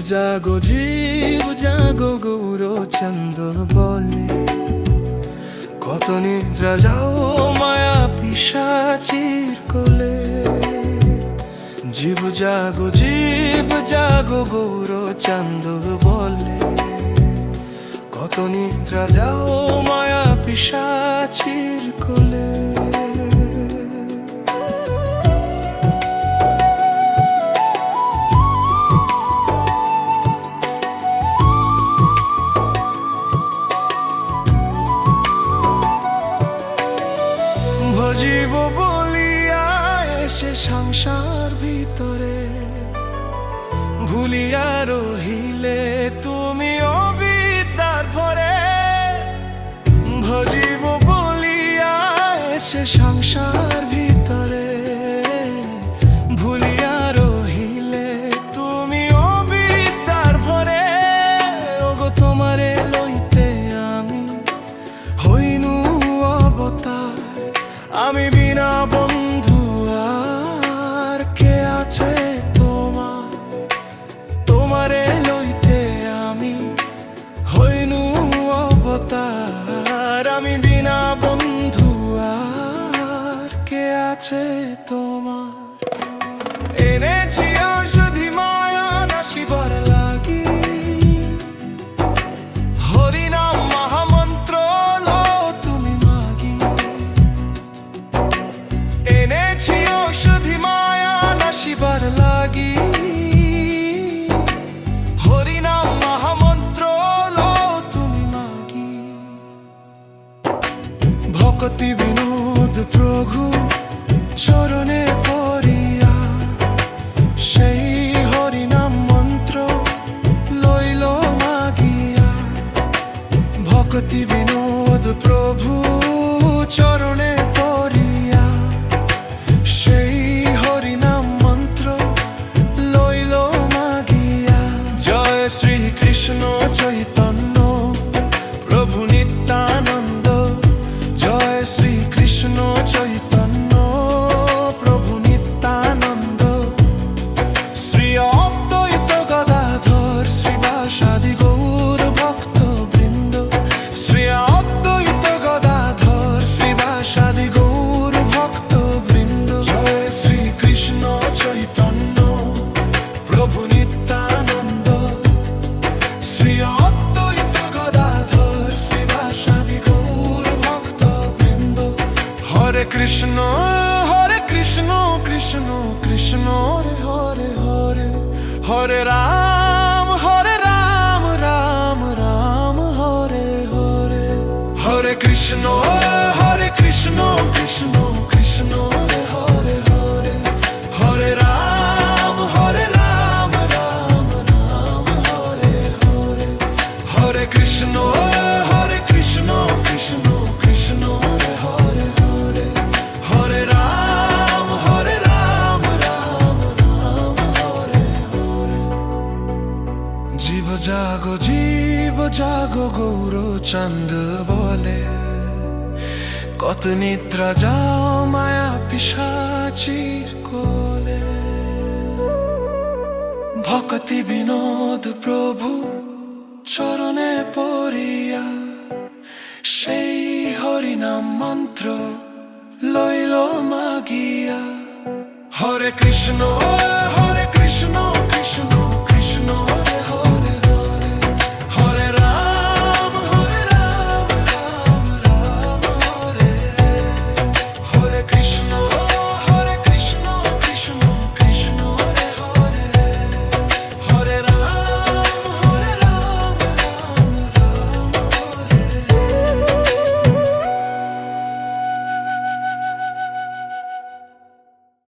জীব জাগো গৌরচন্দ বলে, কত নিদ্রা যাও মায়া পিশাচির কোলে। জীব জাগো গৌরচন্দ বলে, কত নিদ্রা যাও মায়া পিশাচির কোলে। ভজিব বলিয়া এসে সংসার ভিতরে, ভুলিয়া রহিলে তুমি অবিদ্যার ভরে। ভজিব বলিয়া এসে সংসার ভিতরে, ভুলিয়া রহিলে তুমি অবিদ্যার ভরে। ওগো তোমারে লইতে আমি হইনু অবতার, আমি বিনা বন্ধু আর কে আছে তোমার। তোমারে লইতে আমি হইনু অবতার, আমি বিনা বন্ধু আর কে আছে তোমার। এনেছি ঔষধি মায়া নাশিবার লাগি, হরিনাম মহামন্ত্র লও তুমি মাগি। এনেছি ঔষধি মায়া নাশিবার লাগি, হরিনাম মহামন্ত্র লও তুমি মাগি। ভক্তি বিনোদ প্রভু চরণে পড়িয়া, সেই হরিনাম মন্ত্র লইল মাগিয়া। ভক্তি বিনোদ প্রভু চরণে পড়িয়া, সেই হরিনাম মন্ত্র লইল মাগিয়া। জয় শ্রী কৃষ্ণ চৈতন্য প্রভু নিত্যানন্দ, জয় শ্রী কৃষ্ণ চৈতন্য প্রভু নিত্যানন্দ। শ্রী অদ্বৈত গদাধর শ্রীবাসাদি গৌর ভক্ত বৃন্দ, শ্রী অদ্বৈত গদাধর শ্রীবাসাদি গৌর ভক্ত বৃন্দ। জয় শ্রী কৃষ্ণ চৈতন্য প্রভু নিত্যানন্দ, শ্রী অদ্বৈত গদাধর শ্রীবাসাদি গৌর ভক্ত বৃন্দ। হরে কৃষ্ণ কৃষ্ণ কৃষ্ণ হরে হরে হরে, হরে রাম রাম রাম হরে হরে। হরে কৃষ্ণ কৃষ্ণ কৃষ্ণ হরে হরে হরে, হরে রাম রাম রাম হরে হরে। হরে কৃষ্ণ কৃষ্ণ কৃষ্ণ হরে হরে হরে, হরে রাম রাম হরে হরে। জীব জাগো গৌরচন্দ বলে, কত নিদ্রা যাও মায়া পিশাচির কোলে। ভক্তি বিনোদ প্রভু চরণে পড়িয়া, সেই হরিনাম মন্ত্র লইল মাগিয়া। হরে কৃষ্ণ